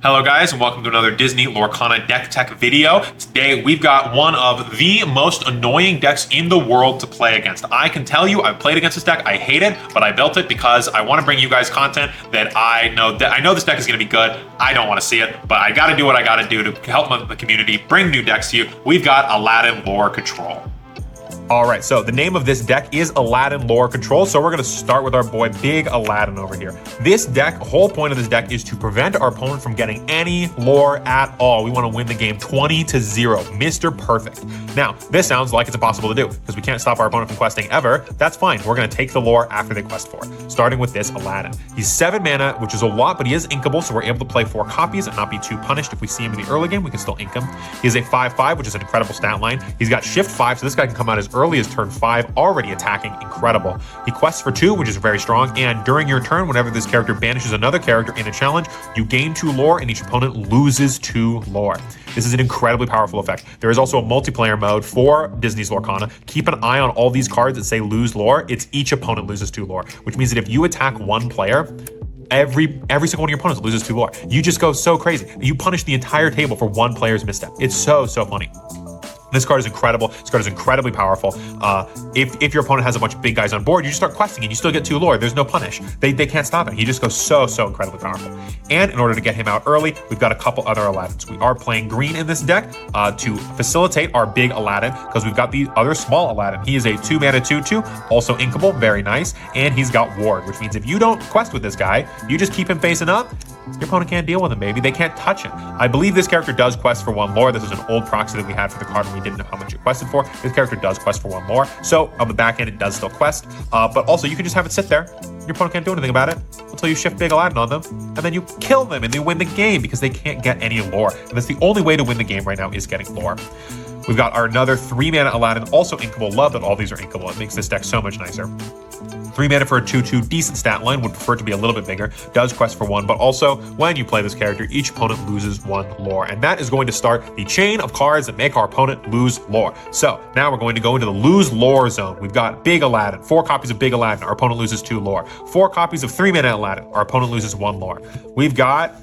Hello guys, and welcome to another Disney Lorcana deck tech video. Today we've got one of the most annoying decks in the world to play against. I can tell you, I've played against this deck, I hate it, but I built it because I want to bring you guys content that I know this deck is going to be good. I don't want to see it, but I got to do what I got to do to help the community, bring new decks to you. We've got Aladdin Lore Control. All right, so the name of this deck is Aladdin Lore Control, so we're going to start with our boy Big Aladdin over here. This deck, the whole point of this deck is to prevent our opponent from getting any lore at all. We want to win the game 20-0, Mr. Perfect. Now, this sounds like it's impossible to do, because we can't stop our opponent from questing ever. That's fine, we're going to take the lore after they quest for it, starting with this Aladdin. He's 7 mana, which is a lot, but he is inkable, so we're able to play 4 copies and not be too punished. If we see him in the early game, we can still ink him. He is a 5/5, which is an incredible stat line. He's got Shift 5, so this guy can come out as early as turn 5, already attacking, incredible. He quests for 2, which is very strong, and during your turn, whenever this character banishes another character in a challenge, you gain 2 lore and each opponent loses 2 lore. This is an incredibly powerful effect. There is also a multiplayer mode for Disney's Lorcana. Keep an eye on all these cards that say lose lore. It's each opponent loses 2 lore, which means that if you attack one player, every single one of your opponents loses 2 lore. You just go so crazy. You punish the entire table for one player's misstep. It's so funny. This card is incredible. This card is incredibly powerful. If your opponent has a bunch of big guys on board, you just start questing and you still get 2 lore. There's no punish. They can't stop it. He just goes so incredibly powerful. And in order to get him out early, we've got a couple other Aladdins. We are playing green in this deck to facilitate our big Aladdin, because we've got the other small Aladdin. He is a 2 mana 2/2, also inkable, very nice. And he's got ward, which means if you don't quest with this guy, you just keep him facing up, your opponent can't deal with him, baby. They can't touch him. I believe this character does quest for 1 lore. This is an old proxy that we had for the card when we didn't know how much it quested for. This character does quest for 1 lore. So on the back end, it does still quest. But also, you can just have it sit there. Your opponent can't do anything about it until you shift Big Aladdin on them. And then you kill them and they win the game because they can't get any lore. And that's the only way to win the game right now, is getting lore. We've got our another 3 mana Aladdin, also inkable. Love that all these are inkable. It makes this deck so much nicer. 3 mana for a 2/2, decent stat line, would prefer to be a little bit bigger, does quest for 1, but also when you play this character, each opponent loses 1 lore. And that is going to start the chain of cards that make our opponent lose lore. So now we're going to go into the lose lore zone. We've got Big Aladdin, 4 copies of Big Aladdin, our opponent loses 2 lore. 4 copies of 3 mana Aladdin, our opponent loses 1 lore. We've got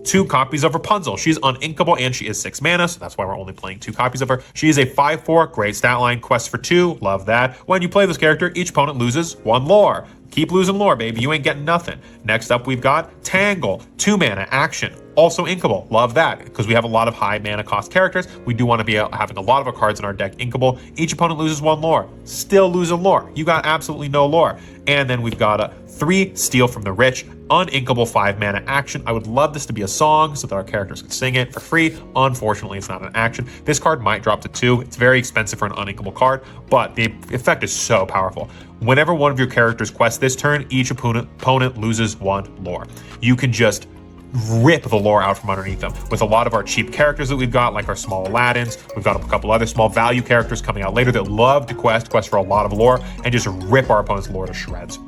2 copies of Rapunzel. She's uninkable and she is 6 mana, so that's why we're only playing 2 copies of her. She is a 5/4, great stat line, quest for 2, love that. When you play this character, each opponent loses 1 lore. Keep losing lore, baby, you ain't getting nothing. Next up, we've got Tangle, 2 mana, action, also inkable, love that, because we have a lot of high mana cost characters. We do want to be having a lot of our cards in our deck inkable. Each opponent loses 1 lore, still losing lore. You got absolutely no lore. And then we've got 3 Steal from the Rich, uninkable 5 mana action. I would love this to be a song so that our characters can sing it for free. Unfortunately, it's not an action. This card might drop to 2. It's very expensive for an uninkable card, but the effect is so powerful. Whenever one of your characters quests this turn, each opponent loses 1 lore. You can just rip the lore out from underneath them. With a lot of our cheap characters that we've got, like our small Aladdins, we've got a couple other small value characters coming out later that love to quest for a lot of lore, and just rip our opponent's lore to shreds.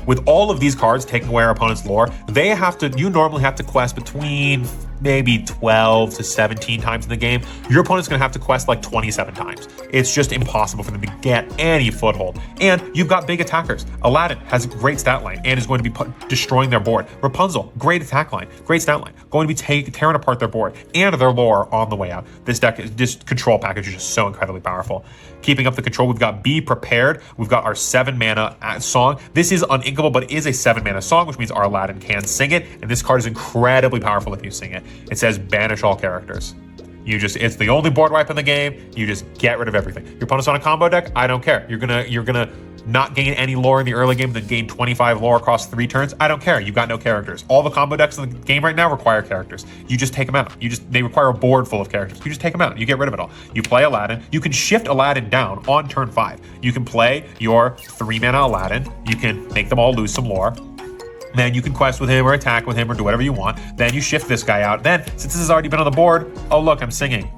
With all of these cards taking away our opponent's lore, you normally have to quest between maybe 12 to 17 times in the game. Your opponent's gonna have to quest like 27 times. It's just impossible for them to get any foothold. And you've got big attackers. Aladdin has a great stat line and is going to be destroying their board. Rapunzel, great attack line, great stat line, going to be tearing apart their board and their lore on the way out. This deck, this control package is just so incredibly powerful. Keeping up the control, we've got Be Prepared. We've got our 7 mana song. This is uninkable, but it is a 7 mana song, which means our Aladdin can sing it. And this card is incredibly powerful if you sing it. It says banish all characters. It's the only board wipe in the game. You just get rid of everything. Your opponent's on a combo deck, I don't care. You're gonna not gain any lore in the early game, then gain 25 lore across 3 turns. I don't care. You've got no characters. All the combo decks in the game right now require characters. You just take them out. They require a board full of characters. You just take them out. You get rid of it all. You play Aladdin. You can shift Aladdin down on turn 5. You can play your 3 mana Aladdin. You can make them all lose some lore. Then you can quest with him or attack with him or do whatever you want. Then you shift this guy out. Then, since this has already been on the board, oh look, I'm singing.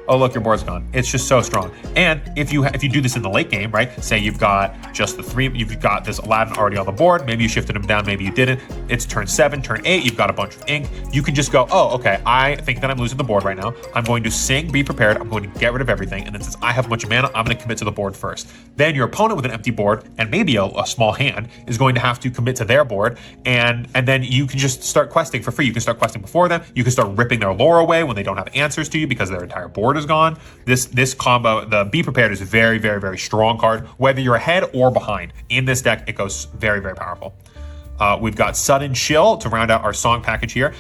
oh look, your board's gone. It's just so strong. And if you do this in the late game, right? Say you've got just the 3, you've got this Aladdin already on the board. Maybe you shifted him down, maybe you didn't. It's turn 7, turn 8. You've got a bunch of ink. You can just go, oh, okay. I think that I'm losing the board right now. I'm going to sing, be prepared. I'm going to get rid of everything. And then since I have a bunch of mana, I'm going to commit to the board first. Then your opponent with an empty board and maybe a small hand is going to have to commit to their board, and then you can just start questing for free. You can start questing before them. You can start ripping their lore away when they don't have answers to you because their entire board is gone. This combo, the Be Prepared, is a very, very, very strong card. Whether you're ahead or behind in this deck, it goes very, very powerful. We've got Sudden Chill to round out our song package here.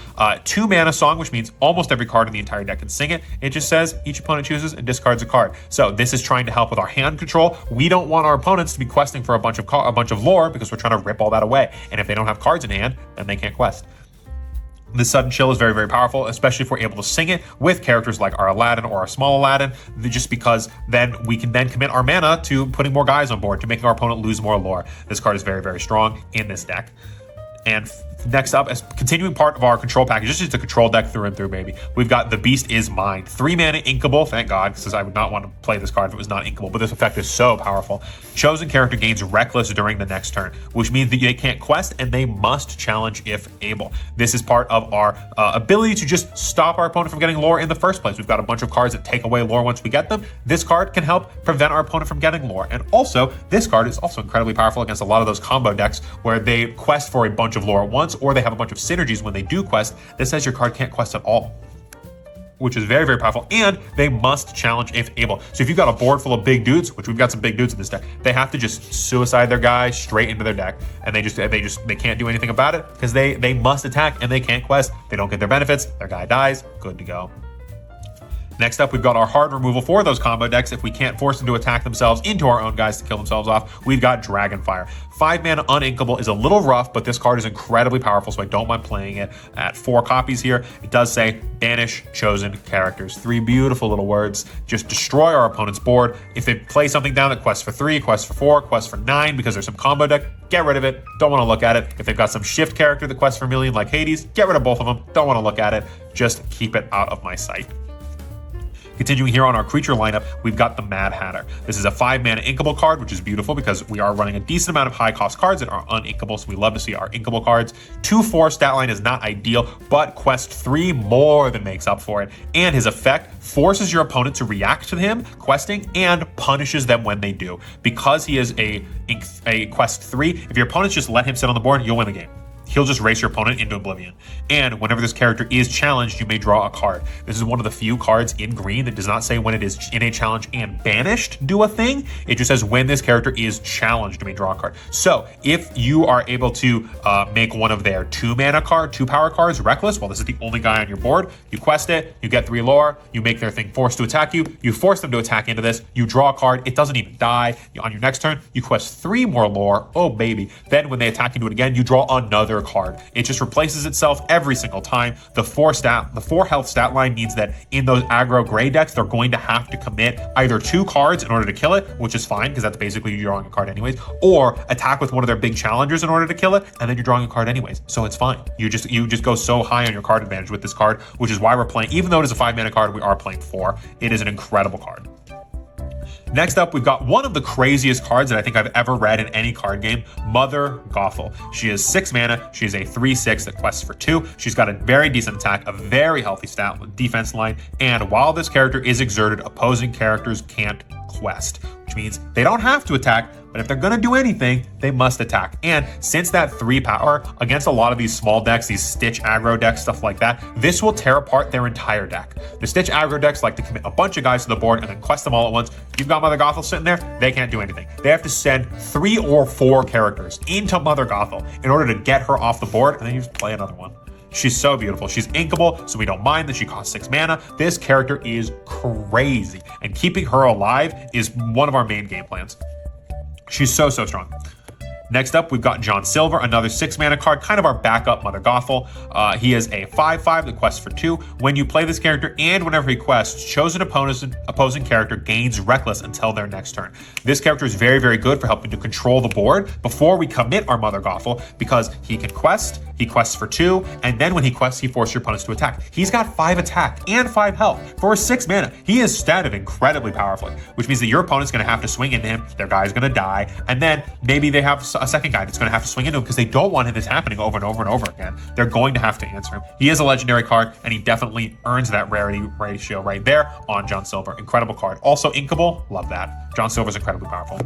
2 mana song, which means almost every card in the entire deck can sing it. It just says each opponent chooses and discards a card. So this is trying to help with our hand control. We don't want our opponents to be questing for a bunch of lore because we're trying to rip all that away. And if they don't have cards in hand, then they can't quest. This Sudden Chill is very, very powerful, especially if we're able to sing it with characters like our Aladdin or our small Aladdin, just because then we can then commit our mana to putting more guys on board, to making our opponent lose more lore. This card is very, very strong in this deck. And next up, as continuing part of our control package, this is a control deck through and through, baby. We've got The Beast Is Mine. 3 mana inkable, thank God, because I would not want to play this card if it was not inkable, but this effect is so powerful. Chosen character gains Reckless during the next turn, which means that they can't quest and they must challenge if able. This is part of our ability to just stop our opponent from getting lore in the first place. We've got a bunch of cards that take away lore once we get them. This card can help prevent our opponent from getting lore. And also, this card is also incredibly powerful against a lot of those combo decks where they quest for a bunch of lore at once, or they have a bunch of synergies when they do quest. This says your card can't quest at all, which is very, very powerful, and they must challenge if able. So if you've got a board full of big dudes, which we've got some big dudes in this deck, they have to just suicide their guy straight into their deck, and they can't do anything about it because they must attack and they can't quest. They don't get their benefits, their guy dies, good to go. Next up, we've got our hard removal for those combo decks. If we can't force them to attack themselves into our own guys to kill themselves off, we've got Dragonfire. 5 mana uninkable is a little rough, but this card is incredibly powerful, so I don't mind playing it at 4 copies here. It does say banish chosen characters. 3 beautiful little words. Just destroy our opponent's board. If they play something down that quests for 3, quests for 4, quests for 9 because there's some combo deck, get rid of it. Don't want to look at it. If they've got some shift character that quests for a million like Hades, get rid of both of them. Don't want to look at it. Just keep it out of my sight. Continuing here on our creature lineup, we've got the Mad Hatter. This is a 5 mana inkable card, which is beautiful because we are running a decent amount of high cost cards that are uninkable, so we love to see our inkable cards. 2/4 stat line is not ideal, but quest 3 more than makes up for it. And his effect forces your opponent to react to him questing and punishes them when they do. Because he is a quest 3, if your opponents just let him sit on the board, you'll win the game. He'll just race your opponent into oblivion. And whenever this character is challenged, you may draw a card. This is one of the few cards in green that does not say when it is in a challenge and banished, do a thing. It just says when this character is challenged, you may draw a card. So if you are able to make one of their 2 power cards reckless, well, this is the only guy on your board, you quest it, you get 3 lore, you make their thing forced to attack you, you force them to attack into this, you draw a card, it doesn't even die. On your next turn, you quest 3 more lore, oh baby. Then when they attack into it again, you draw another card. It just replaces itself every single time. The 4 health stat line means that in those aggro gray decks, they're going to have to commit either 2 cards in order to kill it, which is fine because that's basically you drawing a card anyways, or attack with one of their big challengers in order to kill it, and then you're drawing a card anyways. So it's fine. You just go so high on your card advantage with this card, which is why we're playing. Even though it is a 5 mana card, we are playing 4. It is an incredible card. Next up, we've got one of the craziest cards that I think I've ever read in any card game, Mother Gothel. She is 6 mana. She is a 3/6 that quests for 2. She's got a very decent attack, a very healthy stat defense line, and while this character is exerted, opposing characters can't quest, which means they don't have to attack, but if they're going to do anything, they must attack. And since that 3 power against a lot of these small decks, these Stitch aggro decks, stuff like that, this will tear apart their entire deck. The Stitch aggro decks like to commit a bunch of guys to the board and then quest them all at once. You've got Mother Gothel sitting there, they can't do anything. They have to send 3 or 4 characters into Mother Gothel in order to get her off the board, and then you just play another one. She's so beautiful. She's inkable, so we don't mind that she costs 6 mana. This character is crazy, and keeping her alive is one of our main game plans. She's so strong. Next up, we've got John Silver, another 6-mana card, kind of our backup Mother Gothel. He is a 5/5 that quests for 2. When you play this character and whenever he quests, chosen opposing character gains Reckless until their next turn. This character is very, very good for helping to control the board before we commit our Mother Gothel, because he can quest, he quests for 2, and then when he quests, he forces your opponents to attack. He's got 5 attack and 5 health for 6 mana. He is statted incredibly powerfully, which means that your opponent's going to have to swing into him, their guy's going to die, and then maybe they have a second guy that's going to have to swing into him because they don't want this happening over and over and over again. They're going to have to answer him. He is a legendary card, and he definitely earns that rarity ratio right there on John Silver. Incredible card. Also inkable, love that. John Silver's incredibly powerful.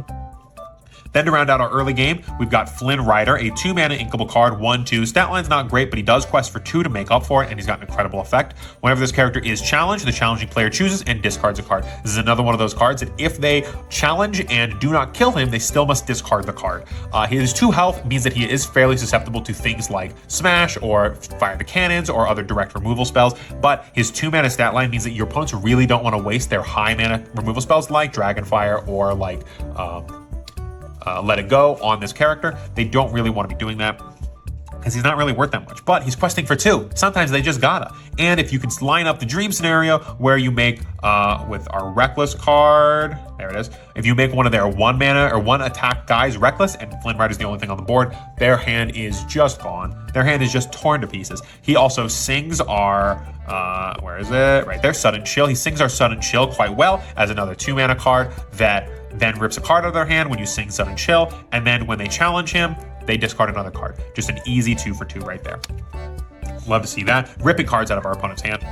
Then to round out our early game, we've got Flynn Rider, a 2-mana inkable card, 1/2. Stat line's not great, but he does quest for 2 to make up for it, and he's got an incredible effect. Whenever this character is challenged, the challenging player chooses and discards a card. This is another one of those cards that if they challenge and do not kill him, they still must discard the card. His 2 health means that he is fairly susceptible to things like Smash or Fire the Cannons or other direct removal spells, but his 2-mana stat line means that your opponents really don't want to waste their high mana removal spells like Dragonfire or like Let It Go on this character. They don't really want to be doing that because he's not really worth that much, but he's questing for 2. Sometimes they just gotta. And if you can line up the dream scenario where you make, with our Reckless card, there it is, if you make one of their 1 mana or 1 attack guys Reckless, and Flynn Rider's the only thing on the board, their hand is just gone. Their hand is just torn to pieces. He also sings our, where is it? Right there, Sudden Chill. He sings our Sudden Chill quite well as another 2-mana card that then rips a card out of their hand when you sing Sudden Chill, and then when they challenge him, they discard another card. Just an easy 2 for 2 right there. Love to see that. Ripping cards out of our opponent's hand.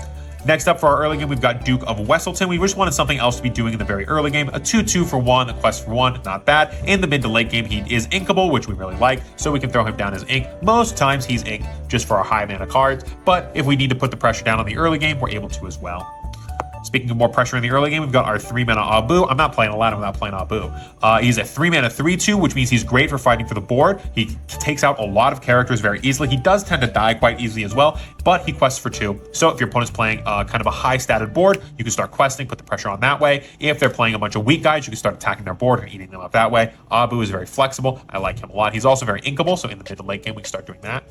Next up for our early game, we've got Duke of Weselton. We just wanted something else to be doing in the very early game. A 2/2 for 1, a quest for 1, not bad. In the mid to late game, he is inkable, which we really like, so we can throw him down as ink. Most times he's ink just for our high mana cards, but if we need to put the pressure down on the early game, we're able to as well. Speaking of more pressure in the early game, we've got our 3-mana Abu. I'm not playing Aladdin without playing Abu. He's a 3-mana 3/2, which means he's great for fighting for the board. He takes out a lot of characters very easily. He does tend to die quite easily as well, but he quests for 2. So if your opponent's playing kind of a high-statted board, you can start questing, put the pressure on that way. If they're playing a bunch of weak guys, you can start attacking their board and eating them up that way. Abu is very flexible. I like him a lot. He's also very inkable, so in the mid to late game, we can start doing that.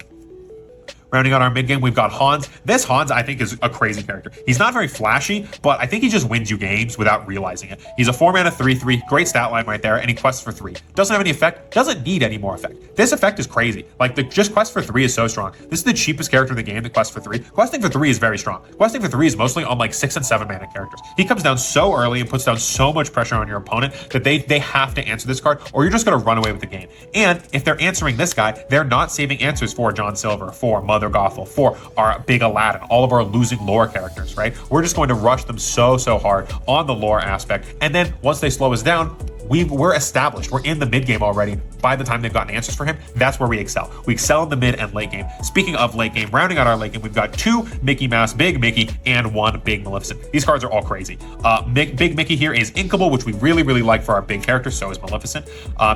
Rounding out our mid game, we've got Hans. This Hans, I think, is a crazy character. He's not very flashy, but I think he just wins you games without realizing it. He's a 4-mana 3/3, great stat line right there, and he quests for 3. Doesn't have any effect, doesn't need any more effect. This effect is crazy. Like, the just quest for 3 is so strong. This is the cheapest character in the game that quests for 3. Questing for 3 is very strong. Questing for 3 is mostly on like 6 and 7 mana characters. He comes down so early and puts down so much pressure on your opponent that they have to answer this card, or you're just going to run away with the game. And if they're answering this guy, they're not saving answers for John Silver, for Mother Gothel, for our big Aladdin, all of our losing lore characters, right? We're just going to rush them so hard on the lore aspect. And then once they slow us down, we're established. We're in the mid game already. By the time they've gotten answers for him, that's where we excel. We excel in the mid and late game. Speaking of late game, rounding out our late game, we've got 2 Mickey Mouse, Big Mickey, and 1 Big Maleficent. These cards are all crazy. Big Mickey here is inkable, which we really like for our big character. So is Maleficent.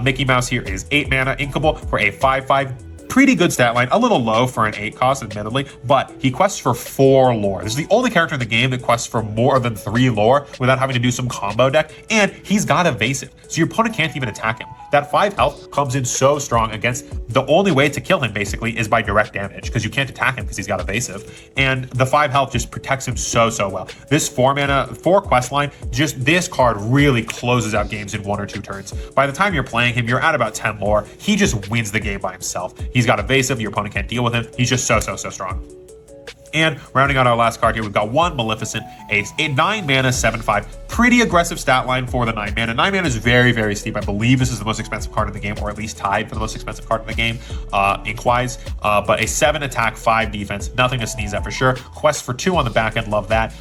Mickey Mouse here is 8 mana inkable for a 5/5. Pretty good stat line, a little low for an 8 cost, admittedly, but he quests for 4 lore. This is the only character in the game that quests for more than 3 lore without having to do some combo deck, and he's got evasive, so your opponent can't even attack him. That 5 health comes in so strong against the only way to kill him, basically, is by direct damage, because you can't attack him because he's got evasive, and the 5 health just protects him so well. This 4-mana, 4 quest line, just this card really closes out games in 1 or 2 turns. By the time you're playing him, you're at about 10 lore. He just wins the game by himself. He's got evasive, your opponent can't deal with him. He's just so strong. And rounding out our last card here, we've got 1 Maleficent, a 9 mana 7/5. Pretty aggressive stat line for the 9 mana. 9 mana is very steep. I believe this is the most expensive card in the game, or at least tied for the most expensive card in the game, ink-wise. But a 7 attack, 5 defense. Nothing to sneeze at for sure. Quest for 2 on the back end, love that.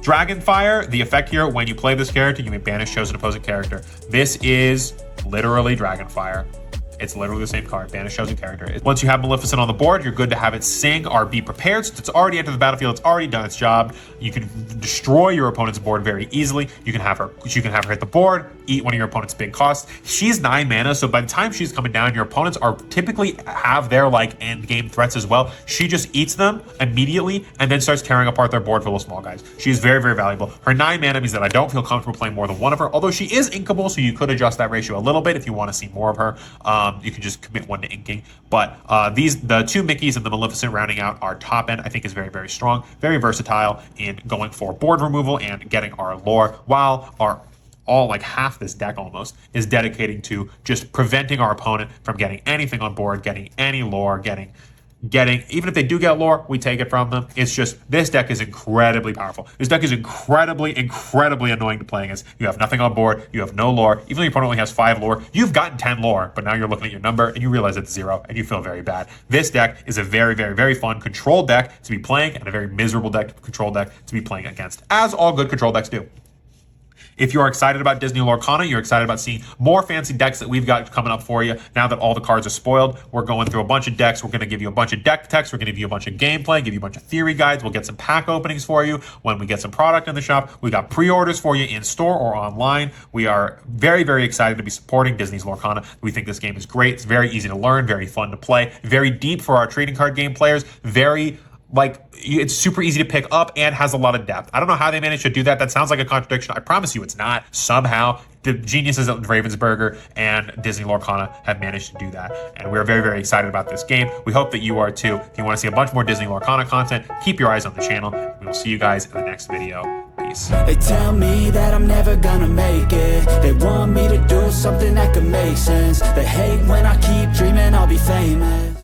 Dragonfire, the effect here, when you play this character, you may banish chosen opposing character. This is literally Dragonfire. It's literally the same card, banish chosen character. Once you have Maleficent on the board, you're good to have it sing or be prepared. Since it's already entered the battlefield, it's already done its job. You can destroy your opponent's board very easily. You can have her hit the board, eat one of your opponent's big costs. She's 9 mana, so by the time she's coming down, your opponents are typically have their like end game threats as well. She just eats them immediately and then starts tearing apart their board full of small guys. She is very valuable. Her 9 mana means that I don't feel comfortable playing more than 1 of her, although she is inkable, so you could adjust that ratio a little bit if you want to see more of her. You can just commit one to inking. But the two Mickeys and the Maleficent rounding out our top end, I think is very, very strong, very versatile in going for board removal and getting our lore, while our like half this deck almost is dedicating to just preventing our opponent from getting anything on board, getting any lore, getting even if they do get lore, we take it from them. It's just, this deck is incredibly powerful. This deck is incredibly annoying to play against. You have nothing on board, you have no lore. Even though your opponent only has 5 lore, you've gotten 10 lore, but now you're looking at your number and you realize it's 0 and you feel very bad. This deck is a very, very, very fun control deck to be playing and a very miserable control deck to be playing against, as all good control decks do. If you are excited about Disney Lorcana, you're excited about seeing more fancy decks that we've got coming up for you. Now that all the cards are spoiled, we're going through a bunch of decks. We're going to give you a bunch of deck techs. We're going to give you a bunch of gameplay, give you a bunch of theory guides. We'll get some pack openings for you when we get some product in the shop. We got pre-orders for you in store or online. We are very, very excited to be supporting Disney's Lorcana. We think this game is great. It's very easy to learn, very fun to play, very deep for our trading card game players, very it's super easy to pick up and has a lot of depth. I don't know how they managed to do that. That sounds like a contradiction. I promise you it's not. Somehow, the geniuses at Ravensburger and Disney Lorcana have managed to do that. And we're very, very excited about this game. We hope that you are too. If you want to see a bunch more Disney Lorcana content, keep your eyes on the channel. We will see you guys in the next video. Peace. They tell me that I'm never gonna make it. They want me to do something that could make sense. They hate when I keep dreaming I'll be famous.